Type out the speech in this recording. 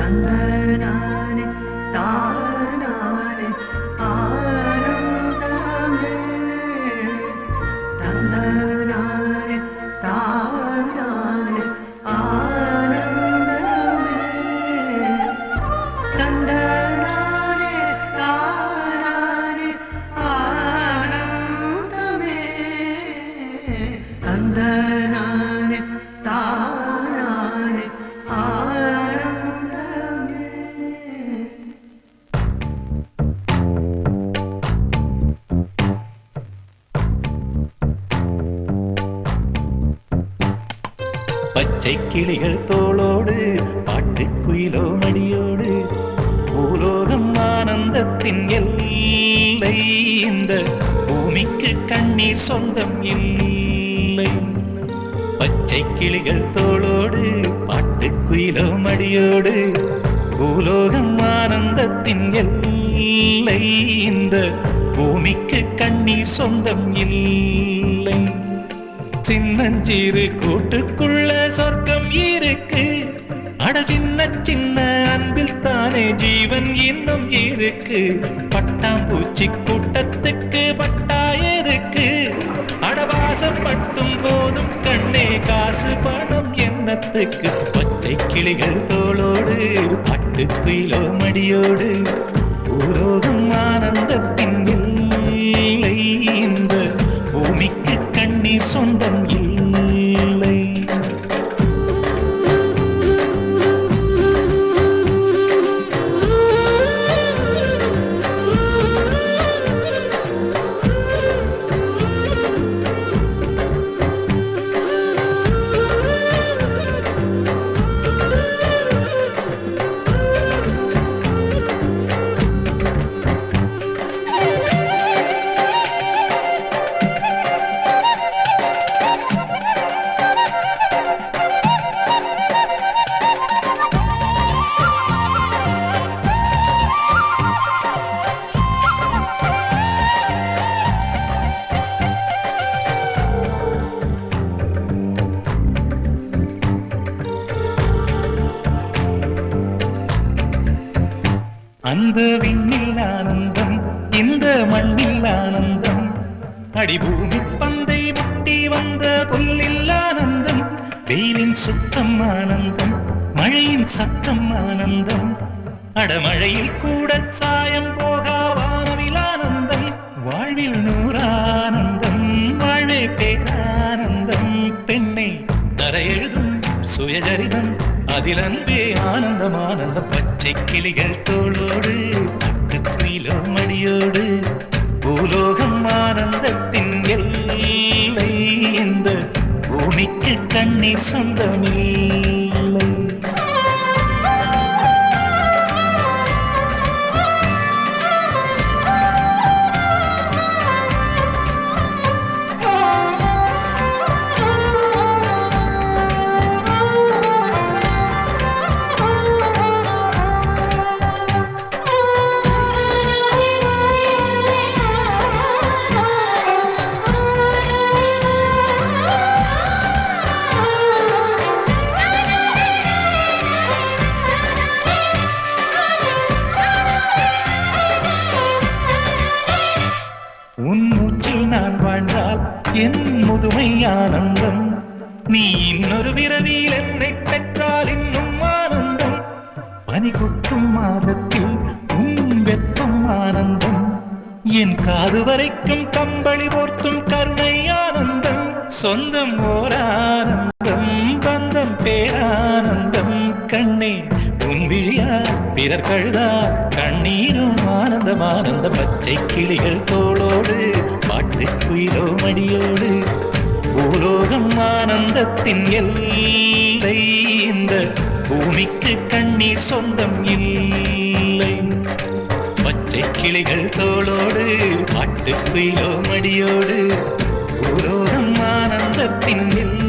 தந்தனானே தானானே ஆனந்தமே தந்தனானே தானானே ஆனந்தமே தந்தனானே தானானே ஆனந்தமே தந்தனானே தானானே ஆனந்தமே. பச்சை கிளிகள் தோளோடு பாட்டுக்குயிலோ மடியோடு பூலோகம் ஆனந்தத்தின் எல்லை இந்த பூமிக்கு கண்ணீர் சொந்தம் இல்லை. பச்சை கிளிகள் தோளோடு பாட்டுக்குயிலோ மடியோடு பூலோகம் ஆனந்தத்தின் எல்லை இந்த பூமிக்கு கண்ணீர் சொந்தம் இல்லை. சின்னஞ்சீரு கூட்டுக்குள்ள சொர்க்கம் இருக்கு, அட சின்ன சின்ன அன்பில் தானே ஜீவன் இன்னும் இருக்கு. பட்டாம்பூச்சி கூட்டத்துக்கு பட்டா எதுக்கு, அடவாசப்பட்டும் போதும் கண்ணே காசு பணம் எண்ணத்துக்கு. பச்சை கிளிகள் தோளோடு பாட்டுக்குயிலோ மடியோடு பூலோகம் ஆனந்தத்தின் இல்லை இந்த பூமிக்கு கண்ணீர் சொந்தம் இல்லை. அந்த விண்ணில் ஆனந்தம், இந்த மண்ணில் ஆனந்தம், அடிபூமி பந்தை முட்டி வந்த புல்லில் ஆனந்தம். வெயிலின் சுத்தம் ஆனந்தம், மழையின் சத்தம் ஆனந்தம், அடமழையில் கூட சாயம் போகா வானவில் ஆனந்தம். வாழ்வில் நூறானந்தம், வாழ்வே பேரானந்தம். பெண்ணை தரையெழுதும் சுயஜரிதம், அதில் அன்பே ஆனந்தம் ஆனந்தம். பச்சை கிளிகள் தோளோடு பாட்டுக்குயிலோ மடியோடு பூலோகம் ஆனந்தத்தின் எல்லை இந்த பூமிக்கு கண்ணீர் சொந்தமில்லை. உன் மூச்சில் நான் வாழ்ந்தால் என் முதுமை ஆனந்தம், நீ இன்னொரு விரவியில் என்னை பெற்றால் இன்னும் ஆனந்தம். பனி கொட்டும் மாதத்தில் உன் வெப்பம் ஆனந்தம், என் காது வரைக்கும் கம்பளி போர்த்தும் கருணை ஆனந்தம். சொந்தம் ஓர் ஆனந்தம், பந்தம் பேரானந்தம். கண்ணே உன் விழியா பிறர் கழுதா கண்ணீரும் ஆனந்தம் ஆனந்த. பச்சை கிளிகள் தோளோடு பாட்டுக்குயிலோ மடியோடு பூலோகம் ஆனந்தத்தின் எல்லை இந்த பூமிக்கு கண்ணீர் சொந்தம் இல்லை. பச்சை கிளிகள் தோளோடு பாட்டுக்குயிலோ மடியோடு பூலோகம் ஆனந்தத்தின் எல்லை.